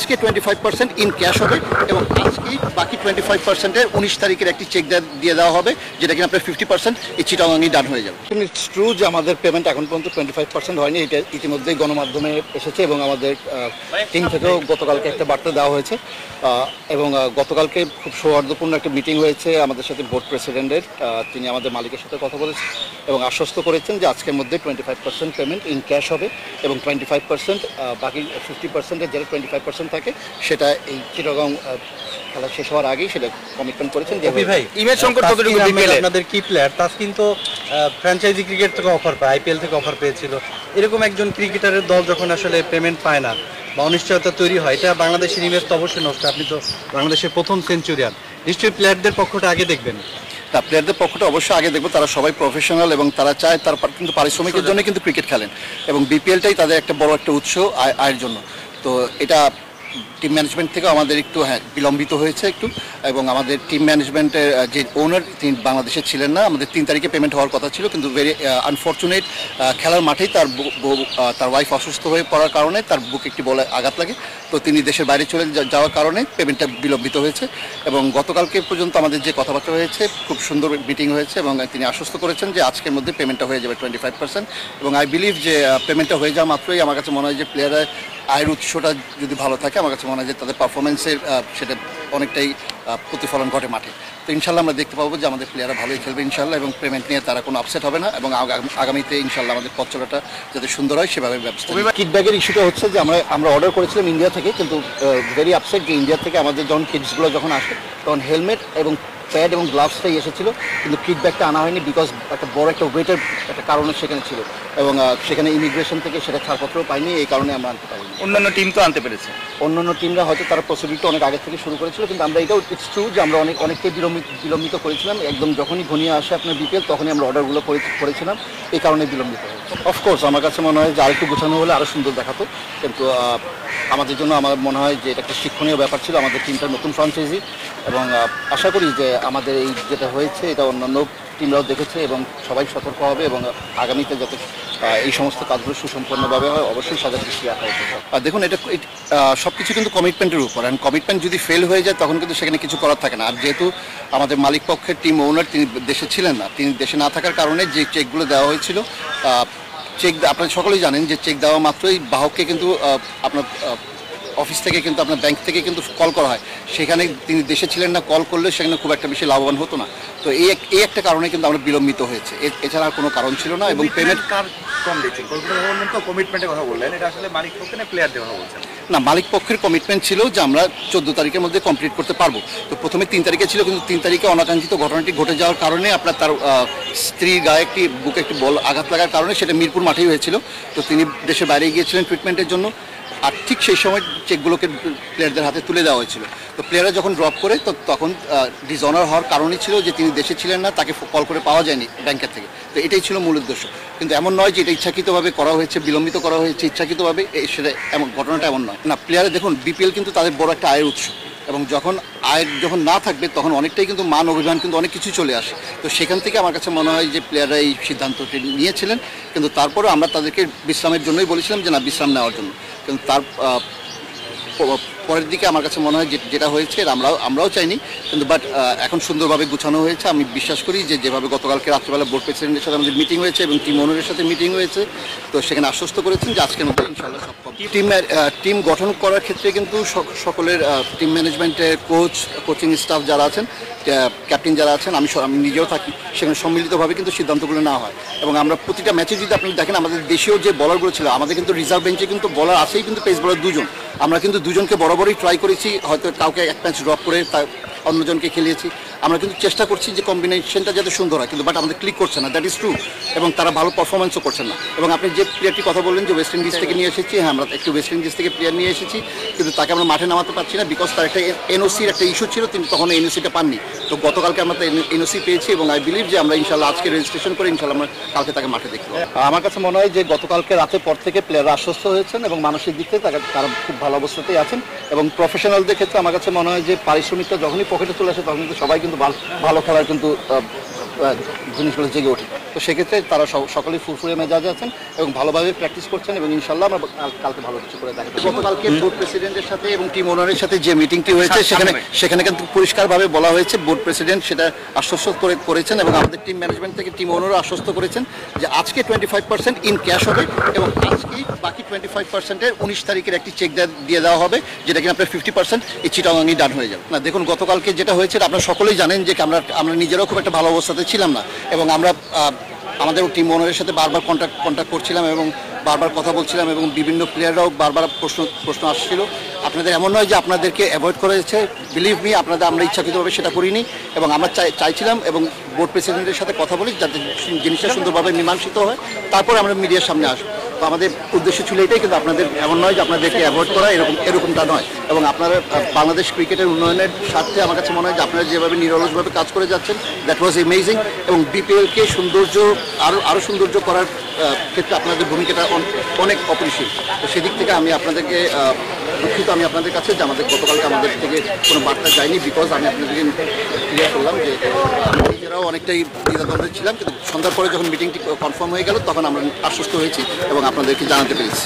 আজকে 25% in cash হবে এবং আজকেই বাকি 25%-এর 19 তারিখের একটি চেক দিয়ে দেওয়া হবে, যেটা কিনা আপনার 50% এই চিটাগাংই ডান হয়ে যাবে। ইটস ট্রু যে আমাদের পেমেন্ট এখন পর্যন্ত 25% হয়নি, এটা ইতিমধ্যেই গণমাধ্যমে এসেছে এবং আমাদের টিম থেকেও গতকালকে একটা বার্তা দেওয়া হয়েছে এবং গতকালকে খুব সৌহার্দ্যপূর্ণ একটা মিটিং হয়েছে আমাদের সাথে বোর্ড প্রেসিডেন্টের। তিনি আমাদের মালিকের সাথে কথা বলেছেন এবং আশ্বস্ত করেছেন যে আজকের মধ্যে 25% পেমেন্ট ইন ক্যাশ হবে এবং 25% বাকি 50%-এর যেটা 25% থাকে সেটা এই চিটাগাং খেলা শেষ হওয়ার আগেই সেটা কমিটমেন্ট করেছেন। যে ভাই ইমেজ সংকট কতটুকু আপনাদের কি প্লেয়ার তাসকিন তো ফ্র্যাঞ্চাইজি ক্রিকেট থেকে অফার পায়, আইপিএল থেকে অফার পেয়েছিল, এরকম একজন ক্রিকেটারের দল যখন আসলে পেমেন্ট পায় না বা অনিশ্চয়তা তৈরি হয়, এটা বাংলাদেশের ইমেজ তো অবশ্যই নষ্ট। আপনি তো বাংলাদেশের প্রথম সেঞ্চুরিয়ান, নিশ্চয়ই প্লেয়ারদের পক্ষটা আগে দেখবেন। তা প্লেয়ারদের পক্ষটা অবশ্যই আগে দেখবো, তারা সবাই প্রফেশনাল এবং তারা চায় তার কিন্তু পারিশ্রমিকের জন্য কিন্তু ক্রিকেট খেলেন এবং বিপিএলটাই তাদের একটা বড় একটা উৎস আয়ের জন্য। তো এটা টিম ম্যানেজমেন্ট থেকে আমাদের একটু বিলম্বিত হয়েছে একটু, এবং আমাদের টিম ম্যানেজমেন্টের যে ওনার তিনি বাংলাদেশে ছিলেন না, আমাদের 3 তারিখে পেমেন্ট হওয়ার কথা ছিল, কিন্তু ভেরি আনফর্চুনেট খেলার মাঠেই তার ওয়াইফ অসুস্থ হয়ে পড়ার কারণে তার বুকে একটি বলে আঘাত লাগে, তো তিনি দেশের বাইরে চলে যাওয়ার কারণে পেমেন্টটা বিলম্বিত হয়েছে। এবং গতকালকে পর্যন্ত আমাদের যে কথাবার্তা হয়েছে খুব সুন্দর মিটিং হয়েছে এবং তিনি আশ্বস্ত করেছেন যে আজকের মধ্যে পেমেন্টটা হয়ে যাবে 25%। এবং আই বিলিভ যে পেমেন্টটা হয়ে যাওয়া মাত্রই আমার কাছে মনে হয় যে প্লেয়াররা আয়ের উৎসটা যদি ভালো থাকে, আমার কাছে মনে হয় যে তাদের পারফরমেন্সের সেটা অনেকটাই প্রতিফলন ঘটে মাঠে। তো ইনশাল্লাহ আমরা দেখতে পাবো যে আমাদের প্লেয়াররা ভালোই খেলবে ইনশাল্লাহ, এবং পেমেন্ট নিয়ে তারা কোনো আপসেট হবে না এবং আগামীতে ইনশাল্লাহ আমাদের পথ চলাটা যাতে সুন্দর হয় সেভাবে ব্যবস্থা। কিডব্যাকের ইস্যুটা হচ্ছে যে আমরা অর্ডার করেছিলাম ইন্ডিয়া থেকে, কিন্তু ভেরি আপসেট যে ইন্ডিয়া থেকে আমাদের যখন কিডসগুলো যখন আসে তখন হেলমেট এবং প্যাড এবং গ্লাভসটাই এসেছিলো, কিন্তু কিডব্যাকটা আনা হয়নি বিকজ একটা বড় একটা ওয়েটের একটা কারণে সেখানে ছিল এবং সেখানে ইমিগ্রেশন থেকে সেটা ছাড়পত্র পাইনি, এই কারণে আমরা আনতে পারিনি। অন্যান্য টিম তো আনতে পেরেছে, অন্যান্য টিমরা হয়তো তারা প্রসিডিউরটা অনেক আগে থেকে শুরু করেছিল, কিন্তু আমরা এটাও ইটস ট্রু যে আমরা অনেকটাই বিলম্বিত করেছিলাম। একদম যখনই ঘনিয়ে আসে আপনার বিপিএল তখনই আমরা অর্ডারগুলো করেছিলাম, এই কারণে বিলম্বিত হয়েছে। অফকোর্স আমার কাছে মনে হয় যে আরেকটু গোছানো হলে আরও সুন্দর দেখাতো, কিন্তু আমাদের জন্য আমার মনে হয় যে এটা একটা শিক্ষণীয় ব্যাপার ছিল আমাদের টিমটার নতুন ফ্র্যাঞ্চাইজি, এবং আশা করি যে আমাদের এই যেটা হয়েছে এটা অন্যান্য টিমরাও দেখেছে এবং সবাই সতর্ক হবে এবং আগামীতে যাতে এই সমস্ত কাজগুলো সুসম্পন্নভাবে হয় অবশ্যই সজাগ দৃষ্টি রাখা হচ্ছে। আর দেখুন এটা সব কিছু কিন্তু কমিটমেন্টের উপর, অ্যান্ড কমিটমেন্ট যদি ফেল হয়ে যায় তখন কিন্তু সেখানে কিছু করার থাকে না। আর যেহেতু আমাদের মালিক পক্ষের টিম ওনার তিনি দেশে ছিলেন না, তিনি দেশে না থাকার কারণে যে চেকগুলো দেওয়া হয়েছিল, চেক আপনারা সকলেই জানেন যে চেক দেওয়া মাত্রই বাহককে কিন্তু আপনার অফিস থেকে কিন্তু আপনার ব্যাংক থেকে কিন্তু কল করা হয়, সেখানে তিনি দেশে ছিলেন না, কল করলে সেখানে খুব একটা বেশি লাভবান হতো না। তো এই একটা কারণে কিন্তু আমরা বিলম্বিত হয়েছে, এছাড়া আর কোনো কারণ ছিল না। এবং পেমেন্ট কম দিচ্ছেন, কমিটমেন্টের কথা বললেন, এটা আসলে মালিক পক্ষে না প্লেয়ারদের কথা বলছেন? না, মালিক পক্ষের কমিটমেন্ট ছিল যে আমরা 14 তারিখের মধ্যে কমপ্লিট করতে পারবো। তো প্রথমে 3 তারিখে ছিল, কিন্তু 3 তারিখে অনাকাঙ্ক্ষিত ঘটনাটি ঘটে যাওয়ার কারণে আপনার তার স্ত্রীর গায়ে বুকে একটি বল আঘাত লাগার কারণে সেটা মিরপুর মাঠেই হয়েছিল। তো তিনি দেশের বাইরে গিয়েছিলেন ট্রিটমেন্টের জন্য, আর ঠিক সেই সময় চেকগুলোকে প্লেয়ারদের হাতে তুলে দেওয়া হয়েছিল। তো প্লেয়াররা যখন ড্রপ করে তো তখন ডিসঅনার হওয়ার কারণই ছিল যে তিনি দেশে ছিলেন না, তাকে কল করে পাওয়া যায়নি ব্যাংকের থেকে। তো এটাই ছিল মূল উদ্দেশ্য, কিন্তু এমন নয় যে এটা ইচ্ছাকৃতভাবে করা হয়েছে, বিলম্বিত করা হয়েছে ইচ্ছাকৃতভাবে, সেটা এমন ঘটনাটা এমন নয়। না, প্লেয়ারে দেখুন বিপিএল কিন্তু তাদের বড় একটা আয়ের উৎস, এবং যখন না থাকবে তখন অনেকটাই কিন্তু মান অভিমান কিন্তু অনেক কিছু চলে আসে। তো সেখান থেকে আমার কাছে মনে হয় যে প্লেয়াররা এই সিদ্ধান্তটি নিয়েছিলেন, কিন্তু তারপরেও আমরা তাদেরকে বিশ্রামের জন্যই বলেছিলাম যে না, বিশ্রাম নেওয়ার জন্য। কিন্তু তার পরের দিকে আমার কাছে মনে হয় যেটা হয়েছে আমরাও চাইনি, কিন্তু বাট এখন সুন্দরভাবে গুছানো হয়েছে। আমি বিশ্বাস করি যে যেভাবে গতকালকে রাত্রিবেলা বোর্ড প্রেসিডেন্টের সাথে আমাদের মিটিং হয়েছে এবং টিম ওনারের সাথে মিটিং হয়েছে, তো সেখানে আশ্বস্ত করেছেন যে আজকের মধ্যে ইনশাআল্লাহ সব টিম গঠন করার ক্ষেত্রে কিন্তু সকলের টিম ম্যানেজমেন্টের কোচিং স্টাফ যারা আছেন, ক্যাপ্টেন যারা আছেন, আমি নিজেও থাকি, সেখানে সম্মিলিতভাবে কিন্তু সিদ্ধান্তগুলো নেওয়া হয়। এবং আমরা প্রতিটা ম্যাচে যদি আপনি দেখেন আমাদের দেশীয় যে বলারগুলো ছিল, আমাদের কিন্তু রিজার্ভ বেঞ্চে কিন্তু বলার আছেই, কিন্তু পেস বলার 2 জন। আমরা কিন্তু 2 জনকে বরাবরই ট্রাই করেছি, হয়তো কাউকে এক ম্যাচ ড্রপ করে অন্যজনকে খেলিয়েছি। আমরা কিন্তু চেষ্টা করছি যে কম্বিনেশনটা যাতে সুন্দর হয়, কিন্তু বাট আমাদের ক্লিক করছে না, দ্যাট ইজ ট্রু। এবং তারা ভালো পারফরমেন্সও করছেন না। এবং আপনি যে প্লেয়ারটির কথা বললেন যে ওয়েস্ট ইন্ডিজ থেকে নিয়ে এসেছি, হ্যাঁ আমরা একটু ওয়েস্ট ইন্ডিজ থেকে প্লেয়ার নিয়ে এসেছি, কিন্তু তাকে আমরা মাঠে নামাতে পারছি না বিকজ তার একটা এনওসির একটা ইস্যু ছিল, তিনি তখন এনওসিটা পাননি। তো গতকালকে আমরা এনওসি পেয়েছি এবং আই বিলিভ যে আমরা ইনশাল্লাহ আজকে রেজিস্ট্রেশন করে ইনশাল্লাহ আমরা কালকে তাকে মাঠে দেখতে পাবো। আমার কাছে মনে হয় যে গতকালকে রাতের পর থেকে প্লেয়াররা আশ্বস্ত হয়েছেন এবং মানসিক দিক থেকে তারা খুব ভালো অবস্থাতেই আছেন। এবং প্রফেশনালদের ক্ষেত্রে আমার কাছে মনে হয় যে পারিশ্রমিকটা যখনই পকেটে চলে আসে তখন কিন্তু সবাই কিন্তু ভালো খেলার কিন্তু জিনিসগুলো জেগে ওঠে। তো সেক্ষেত্রে তারা সকলেই ফুরফুরে মেজাজে আছেন এবং ভালোভাবে প্র্যাকটিস করছেন এবং ইনশাল্লাহ আমরা কালকে ভালো কিছু করে দেখাবো। গতকালকে বোর্ড প্রেসিডেন্টের সাথে এবং টিম ওনারের সাথে যে মিটিংটি হয়েছে সেখানে কিন্তু পরিষ্কারভাবে বলা হয়েছে, বোর্ড প্রেসিডেন্ট সেটা আশ্বস্ত করেছেন এবং আমাদের টিম ম্যানেজমেন্ট থেকে টিম ওনারও আশ্বস্ত করেছেন যে আজকে 25% ইন ক্যাশ হবে এবং আজকেই বাকি 25%-এর 19 তারিখের একটি চেক দিয়ে দেওয়া হবে, যেটা কিনা আপনার 50% এই চিটাগাংই ডান হয়ে যাবে। না দেখুন, গতকালকে যেটা হয়েছে আপনারা সকলেই জানেন যে আমরা নিজেরাও খুব একটা ভালো অবস্থাতে ছিলাম না এবং আমরা আমাদের টিম ওনারের সাথে বারবার কন্ট্যাক্ট করছিলাম এবং বারবার কথা বলছিলাম এবং বিভিন্ন প্লেয়াররাও বারবার প্রশ্ন আসছিল। আপনাদের এমন নয় যে আপনাদেরকে অ্যাভয়েড করা হয়েছে, বিলিভ মি, আমরা ইচ্ছাকৃতভাবে সেটা করিনি এবং আমরা চাইছিলাম এবং বোর্ড প্রেসিডেন্টের সাথে কথা বলি যাতে জিনিসটা সুন্দরভাবে মীমাংসিত হয়, তারপরে আমরা মিডিয়ার সামনে আসবো। তো আমাদের উদ্দেশ্য ছিল এটাই, কিন্তু আপনাদের এমন নয় যে আপনাদেরকে অ্যাভয়েড করা, এরকমটা নয়। এবং আপনারা বাংলাদেশ ক্রিকেটের উন্নয়নের স্বার্থে আমার কাছে মনে হয় যে আপনারা যেভাবে নিরলসভাবে কাজ করে যাচ্ছেন, দ্যাট ওয়াজ অ্যামেজিং। এবং বিপিএলকে আরও সৌন্দর্য করার ক্ষেত্রে আপনাদের ভূমিকাটা অনেক অপরিসীম। তো সেদিক থেকে আমি আপনাদেরকে দুঃখিত আপনাদের কাছে যে গতকালকে আমাদের থেকে কোনো বার্তা যায়নি, বিকজ আমি আপনাদেরকে ক্লিয়ার করলাম যে নিজেরাও অনেকটাই দ্বিধাদ্বন্দ্বে ছিলাম, কিন্তু সন্ধ্যার পরে যখন মিটিংটি কনফার্ম হয়ে গেল তখন আমরা আশ্বস্ত হয়েছি এবং আপনাদেরকে জানাতে পেরেছি।